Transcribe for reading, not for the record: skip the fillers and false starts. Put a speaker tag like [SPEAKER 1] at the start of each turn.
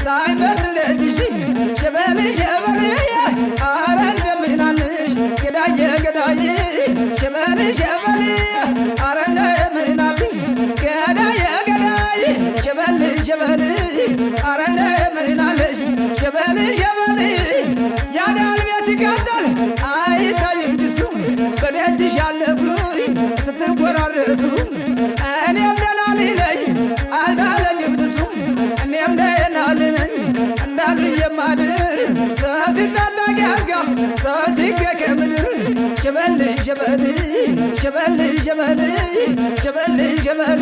[SPEAKER 1] ሳይመስልሽ ሸበል ሸበል አረ እንደምናልሽ ገዳዬ ገዳዬ ሸበል ሸበል አረ እንደምናልሽ ገዳዬ ገዳዬ ሸበል ሸበል አረ እንደምናልሽ ሸበል ሸበል ያዳልቤ ሲቃጠል አይታይም ጭሱ በደጅሽ ያለፉኝ ስትወራረሱ እኔም ደህና ነኝ አልዳለኝም ጭሱ እኔም ደህና ነኝ እንዳሉኝ የማድር ሰው ሲታጣ ያልጋ ሰው ሲገከ ምድር ሸበል ሸበል ሸበል ሸበል ሸበል ሸበል